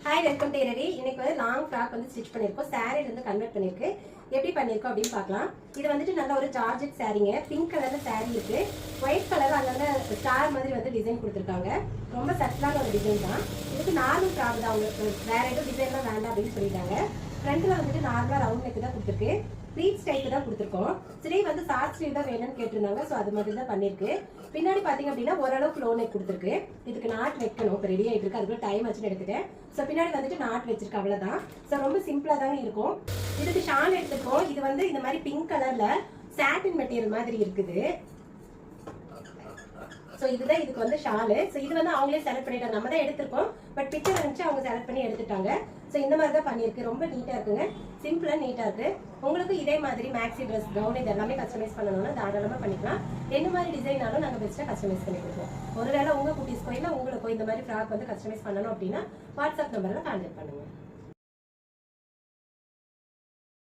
Hi welcome to இரவி. இன்னைக்கு வந்து long frock வந்து ஸ்டிச் பண்ணியிருக்கோம். சாரீல இருந்து கன்வெர்ட் பண்ணிருக்கு. எப்படி பண்ணியிருக்கோம் அப்படின்னு பார்க்கலாம். இது வந்துட்டு நல்ல ஒரு ஜார்ஜெட் சாரீங்க. பிங்க் கலர்ல சாரீ இருக்கு. ஒயிட் கலர் அங்கங்க ஸ்டார் மாதிரி வந்து டிசைன் கொடுத்துருக்காங்க. ரொம்ப சட்டிலான ஒரு டிசைன் தான். இதுக்கு நார்மல் ஃப்ராக் தான். உங்களுக்கு வேற எதுவும் டிசைன்லாம் வேண்டாம் அப்படின்னு சொல்லிட்டாங்க. ஃப்ரண்ட்ல வந்துட்டு நார்மலா ரவுண்ட் நெக் தான் கொடுத்துருக்கு. ப்ளீட்ஸ் டைப் தான் கொடுத்துருக்கோம். ஸ்லீவ் வந்து ஷார்ட் ஸ்லீவ் தான் வேணும்னு கேட்டிருந்தாங்க. ஸோ அது மாதிரி தான் பண்ணிருக்கு. பின்னாடி பாத்தீங்க அப்படின்னா ஓரளவுக்கு லோ நெக் கொடுத்துருக்கு. இதுக்கு நாட் வைக்கணும். இப்போ ரெடி ஆயிட்டு இருக்கு. அதுக்குள்ள டைம் வச்சுன்னு எடுத்துட்டேன். ஸோ பின்னாடி வந்துட்டு நாட் வச்சிருக்கு, அவ்வளவுதான். ஸோ ரொம்ப சிம்பிளா தாங்க இருக்கும். இதுக்கு ஷால் எடுத்துக்கோம். இது வந்து இந்த மாதிரி பிங்க் கலர்ல சாட்டின் மெட்டீரியல் மாதிரி இருக்குது. ஸோ இதுதான் இதுக்கு வந்து ஷாலு. ஸோ இது வந்து அவங்களே செலக்ட் பண்ணிட்டாங்க. நம்ம தான் எடுத்திருக்கோம். பட் பிக்சர் இருந்துச்சு, அவங்க செலக்ட் பண்ணி எடுத்துட்டாங்க. ஸோ இந்த மாதிரி தான் பண்ணியிருக்கு. ரொம்ப நீட்டா இருக்குங்க. சிம்பிளா நீட்டா இருக்கு. உங்களுக்கு இதே மாதிரி மேக்ஸி ட்ரெஸ், கவுன் இது எல்லாமே கஸ்டமைஸ் பண்ணணும்னா தாராளமா பண்ணிக்கலாம். என்ன மாதிரி டிசைனாலும் நாங்கள் பெஸ்ட்டாக கஸ்டமைஸ் பண்ணி கொடுப்போம். ஒருவேளை உங்க குட்டீஸ்க்கோ இல்லை உங்களுக்கோ இந்த மாதிரி ஃப்ராக் வந்து கஸ்டமைஸ் பண்ணணும் அப்படின்னா வாட்ஸ்அப் நம்பர்ல கான்டாக்ட் பண்ணுங்க.